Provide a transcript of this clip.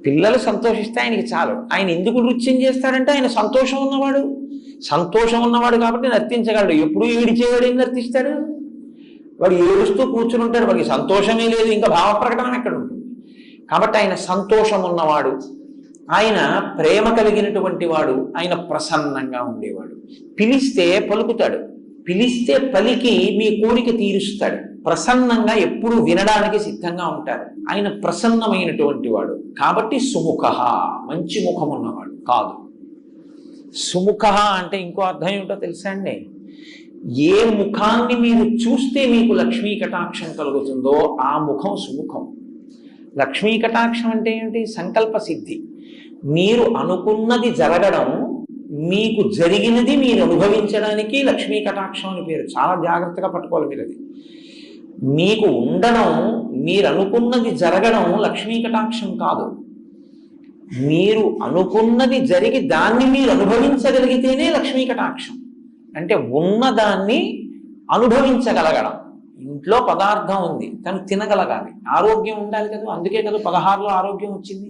పిల్లలు సంతోషిస్తే ఆయనకి చాలు. ఆయన ఎందుకు నృత్యం చేస్తాడంటే ఆయన సంతోషం ఉన్నవాడు. సంతోషం ఉన్నవాడు కాబట్టి నర్తించగలడు. ఎప్పుడు ఏడిచేవాడు ఏం నర్తిస్తాడు? వాడు ఏడుస్తూ కూర్చుని ఉంటాడు, వాడికి సంతోషమే లేదు, ఇంకా భావ ప్రకటన ఎక్కడ ఉంటుంది? కాబట్టి ఆయన సంతోషం ఉన్నవాడు, ఆయన ప్రేమ కలిగినటువంటి వాడు, ఆయన ప్రసన్నంగా ఉండేవాడు. పిలిస్తే పలుకుతాడు, పిలిస్తే పలికి మీ కోరిక తీరుస్తాడు. ప్రసన్నంగా ఎప్పుడు వినడానికి సిద్ధంగా ఉంటారు. ఆయన ప్రసన్నమైనటువంటి వాడు కాబట్టి సుముఖ, మంచి ముఖం ఉన్నవాడు కాదు. సుముఖ అంటే ఇంకో అర్థం ఏమిటో తెలుసా అండి? ఏ ముఖాన్ని మీరు చూస్తే మీకు లక్ష్మీ కటాక్షం కలుగుతుందో ఆ ముఖం సుముఖం. లక్ష్మీ కటాక్షం అంటే ఏమిటి? సంకల్ప సిద్ధి. మీరు అనుకున్నది జరగడం, మీకు జరిగినది మీరు అనుభవించడానికి లక్ష్మీ కటాక్షం అని పేరు. చాలా జాగ్రత్తగా పట్టుకోవాలి మీరు అది. మీకు ఉండడం, మీరు అనుకున్నది జరగడం లక్ష్మీ కటాక్షం కాదు. మీరు అనుకున్నది జరిగి దాన్ని మీరు అనుభవించగలిగితేనే లక్ష్మీ కటాక్షం. అంటే ఉన్నదాన్ని అనుభవించగలగడం. ఇంట్లో పదార్థం ఉంది, తను తినగలగాలి, ఆరోగ్యం ఉండాలి కదా. అందుకే కదా 16లో ఆరోగ్యం వచ్చింది.